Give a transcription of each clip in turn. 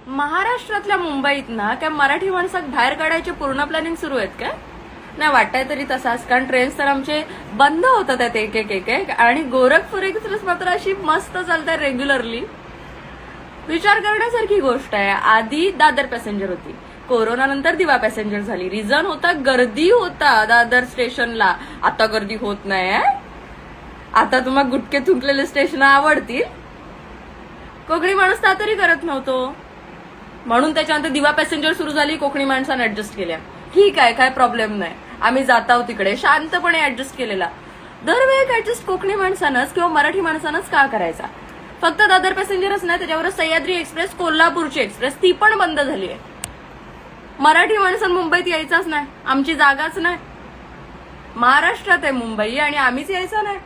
महाराष्ट्रातल्या मुंबईत ना काय मराठी माणसाक बाहेर काढायचे पूर्ण प्लॅनिंग सुरू आहेत काय? नाही वाटतंय तरी तसाच, कारण ट्रेन्स तर आमचे बंद होतात आहेत एक एक एक एक, आणि गोरखपूर एक्सप्रेस मात्र अशी मस्त चालते रेग्युलरली. विचार करण्यासारखी गोष्ट आहे. आधी दादर पॅसेंजर होती, कोरोना नंतर दिवा पॅसेंजर झाली. रिझन होता गर्दी होता दादर स्टेशनला. आता गर्दी होत नाही. आता तुम्हाला गुटके थुंकलेले स्टेशन आवडतील. कोकणी माणूस का तरी करत नव्हतो, म्हणून त्याच्यानंतर दिवा पॅसेंजर सुरू झाली. कोकणी माणसाने ऍडजस्ट केल्या. ठीक आहे, काय प्रॉब्लेम नाही, आम्ही जात आहोत तिकडे, शांतपणे ऍडजस्ट केलेला. दरवेळेस ऍडजस्ट कोकणी माणसानंच किंवा मराठी माणसानंच का करायचा? फक्त दादर पॅसेंजरच नाही, त्याच्यावर सह्याद्री एक्सप्रेस, कोल्हापूरची एक्सप्रेस ती पण बंद झाली आहे. मराठी माणसं मुंबईत यायचाच नाही, आमची जागाच नाही. महाराष्ट्रात आहे मुंबई आणि आम्हीच यायचं नाही.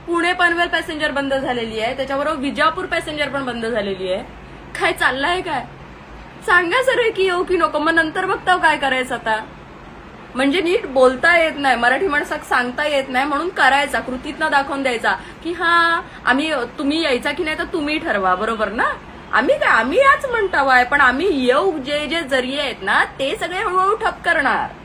पुणे पनवेल पॅसेंजर बंद झालेली आहे, त्याच्याबरोबर विजापूर पॅसेंजर पण बंद झालेली आहे. काय चाललंय काय? सांगा सर की येऊ की नको, मग नंतर बघता काय करायचं आता. म्हणजे नीट बोलता येत नाही, मराठी माणसाक सांगता येत नाही, म्हणून करायचा, कृतीतनं दाखवून द्यायचा की हा आम्ही, तुम्ही यायचा की नाही तर तुम्ही ठरवा, बरोबर ना. आम्ही याच म्हणतावाय, पण आम्ही येऊ जे जे जरिये आहेत ना ते सगळे हळूहळू ठप करणार.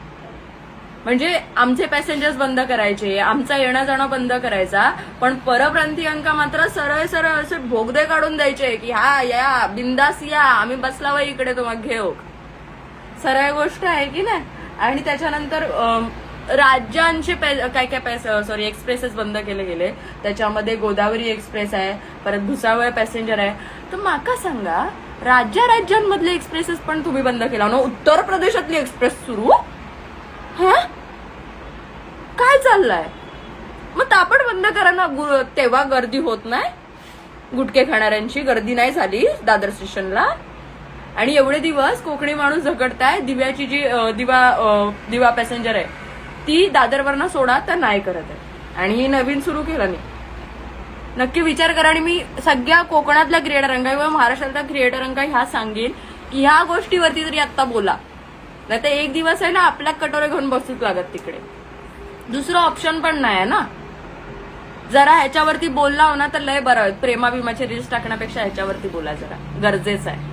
म्हणजे आमचे पॅसेंजर्स बंद करायचे, आमचा येणं जाणं बंद करायचा, पण परप्रांतीयांका मात्र सरळ सरळ असे भोगदे काढून द्यायचे की हा या बिंदास या, आम्ही बसलावा इकडे तुम्हाला घेऊ. सरळ गोष्ट आहे की नाही. आणि त्याच्यानंतर राज्यांचे काय काय एक्सप्रेसेस बंद केले गेले. त्याच्यामध्ये गोदावरी एक्सप्रेस आहे, परत भुसावळ पॅसेंजर आहे. तर माका सांगा, राज्यांमधले एक्सप्रेसेस पण तुम्ही बंद केला ना. उत्तर प्रदेशातली एक्सप्रेस सुरू, काय चाललंय? मग तापड बंद करा ना, तेव्हा गर्दी होत नाही, गुटखे खाणाऱ्यांची गर्दी नाही झाली दादर स्टेशनला. आणि एवढे दिवस कोकणी माणूस झगडताय. दिव्याची जी दिवा पॅसेंजर आहे ती दादरवरनं सोडा तर नाही करत आहे, आणि ही नवीन सुरू केलं नाही. नक्की विचार करा. आणि मी सगळ्या कोकणातल्या क्रिएटरांना किंवा महाराष्ट्रातल्या क्रिएटरांना ह्या सांगेन की ह्या गोष्टीवरती तरी आता बोला, नाही तर एक दिवस आहे ना आपल्या कटोरे घेऊन बसूच लागत तिकडे. दुसरं ऑप्शन पण नाही ना. जरा ह्याच्यावरती बोलला हो ना तर लय बरं. प्रेमा बिमाचे रील्स टाकण्यापेक्षा ह्याच्यावरती बोला, जरा गरजेचं आहे.